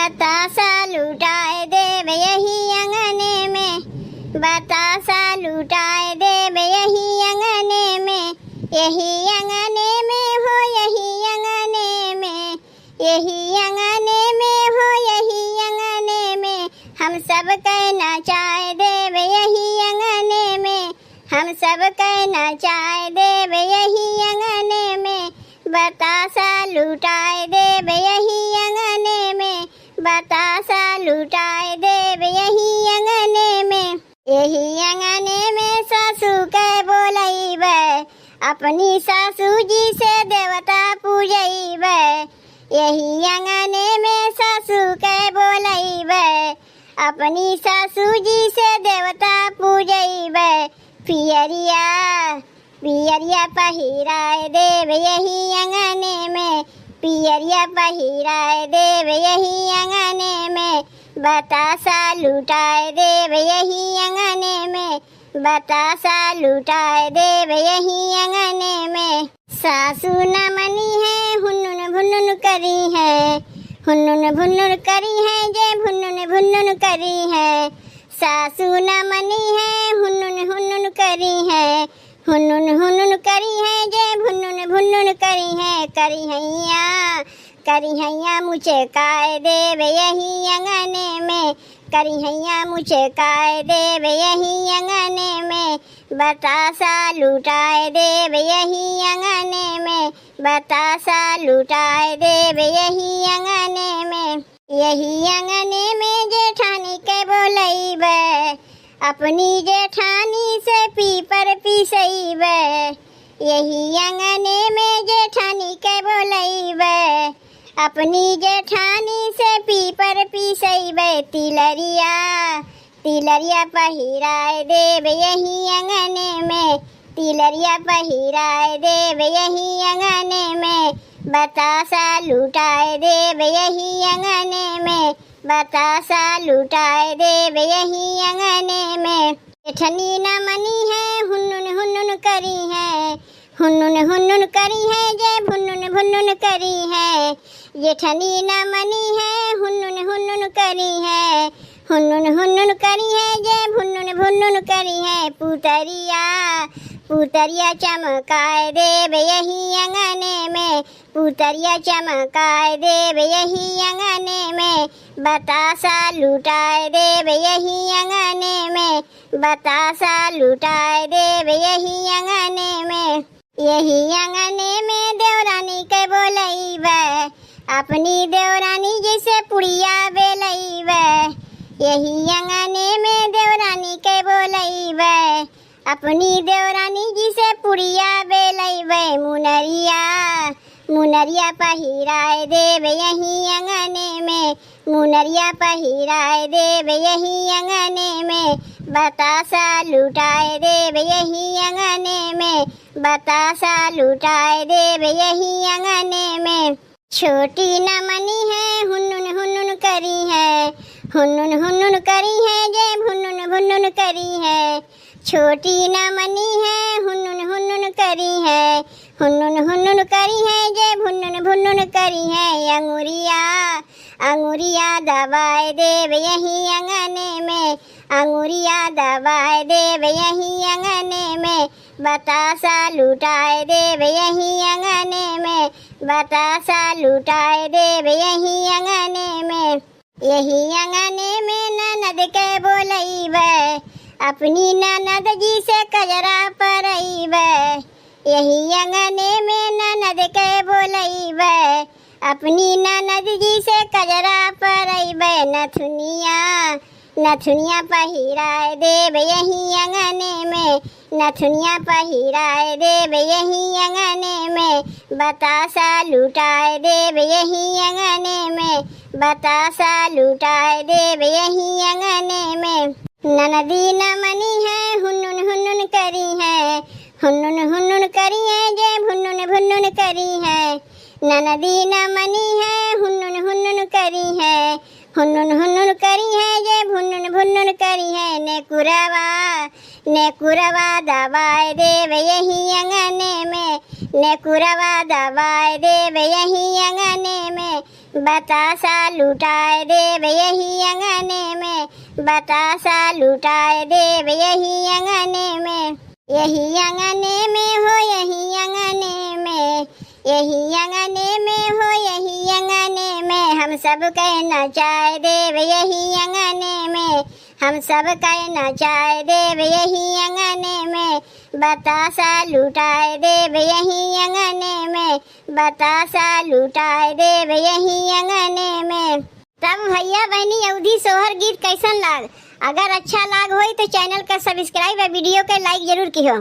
बतासा लुटाए देव यही अंगने में, बतासा लुटाए देव यही अंगने में, यही अंगने में हो यही अंगने में, यही अंगने में हो यही अंगने में, हम सब कहना चाहे देव यही अंगने में, हम सब कहना चाहे देव यही अंगने में, बतासा लुटाए देव यही अंगने में, बतासा लुटाए देव यही अंगने में, यही अंगने में सासू कह बोलैब, अपनी सासू जी से देवता पूजैब, यही अंगने में सासू कह बोलैब, अपनी सासू जी से देवता पूजैब, पियरिया पियरिया पहिराए देव यही अंगने में, पियरिया पहिराए देव यही अंगने में, बतासा लुटाए देव यही अंगने में, बतासा लुटाए देव यही अंगने में, सासू न मनी है हुन्नुन भुन्नुन करी है, हुन्नुन भुन्नुन करी है जे भुन्नुन भुन्नुन करी है, सासू न मनी है हुन्नुन हुन्नुन करी है, हुन्नुन हुन्नुन करी है जे भुन्नुन भुन्नुन करी है, करी हैया मुझे काय देव यही अंगने में, करी हैया मुझे काय देव यही अंगने में, बतासा लुटाए देव यही अंगने में, बतासा लुटाए देव यही अंगने में, यही अंगने में जेठानी के बोलैब, अपनी जेठानी से पीपर पीसैब, यही अंगने में जेठानी के बोलैब, अपनी जेठानी से पीपर पीसैब, तिलरिया तिलरिया पहिराए देव यही अंगने में, तिलरिया पहिराए देव यही अंगने में, बतासा लुटाए देव यही अंगने में, बतासा लुटाए देव यही अंगने में, जेठनी न मनी है हुन्नुन हुन्नुन करी है, हुन्नुन हुन्नुन करी है जे भुन्नुन भुन्नुन करी है, जेठनी न मनी है हुन्नुन हुन्नुन करी है, हुन्नुन हुन्नुन करी है जे भुन्नुन भुन्नुन करी है, पुतरिया पुतरिया चमकाए देव यही अंगने में, पुतरिया चमकाए देव यही अंगने में, बतासा लुटाए देव यही अंगने में, बतासा लुटाए देव यही अंगने में, यही अंगने में देवरानी के बोलैब, अपनी देवरानी जिसे पुड़िया बेलैब, यही अंगने में देवरानी के बोलैब, अपनी देवरानी जी से पुड़िया बेलैब, मुनरिया मुनरिया पहिराए देव यही अंगने में, मुनरिया पहिराए देव यही अंगने में, बतासा लुटाए देव यही अंगने में, बतासा लुटाए देव यही अंगने में, छोटी न मनी है हुन्नुन हुन्नुन करी है, हुन्नुन हुन्नुन करी है जे भुन्नुन भुन्नुन करी है, छोटी न मनी है हुन्नुन हुन्नुन करी है, हुन्नुन हुन्नुन करी है जे भुन्नुन भुन्नुन करी है, अंगुरिया अंगुरिया दबाए देव यही अंगने में, अंगुरिया दबाए देव यही अंगने में, बतासा लुटाए देव यही अंगने में, बतासा लुटाए देव यही अंगने में, यही अंगने में ननद के बोलैब, अपनी ननद जी से कजरा परैब, यही अंगने में ननद के बोलैब, अपनी ननद जी से कजरा परैब, नथुनिया नथुनिया पहिराए देव यही अंगने में, नथुनिया पहिराए देव यही अंगने में, बतासा लुटाए देव यही अंगने में, बतासा लुटाए देव यही अंगने में, ननदी न मनी है हुन्नुन हुन्नुन करी है, हुन्नुन हुन्नुन करी है जे भुन्नुन भुन्नुन करी है, ननदी न मनी है हुन्नुन हुन्नुन करी है, हुन्नुन हुन्नुन करी है जे भुन्नुन भुन्नुन करी है, नेकुरवा दबाए देव यही अंगने में, नेकुरवा दबाए देव यही अंगने में, बतासा लुटाए देव यही अंगने में, बतासा लुटाए देव यही अंगने में, यही अंगने में हो यही अंगने में, यही अंगने में हो यही अंगने में, हम सब कहना चाहे देव यही अंगने में, हम सब कहना चाहे देव यही अंगने में, बतासा लुटाए देव यही अंगने में, बतासा लुटाए देव यही अंगने में। तब भैया बहनी अवधी सोहर गीत कैसन लाग? अगर अच्छा लाग होई तो चैनल का सब्सक्राइब और वीडियो के लाइक जरूर कियो।